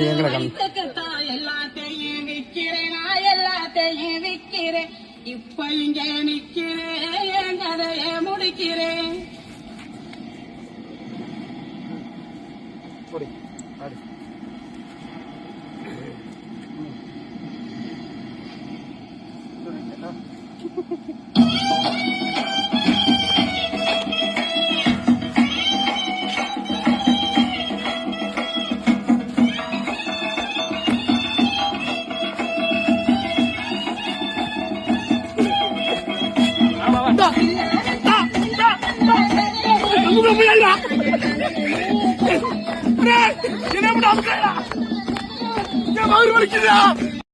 கண்டு எங்களை எல்லாத்தையும் விக்கிறேன், நான் எல்லாத்தையும் விக்கிறேன். இப்ப இங்க நிக்கிறேன், என் கதையை முடிக்கிறேன். என்ன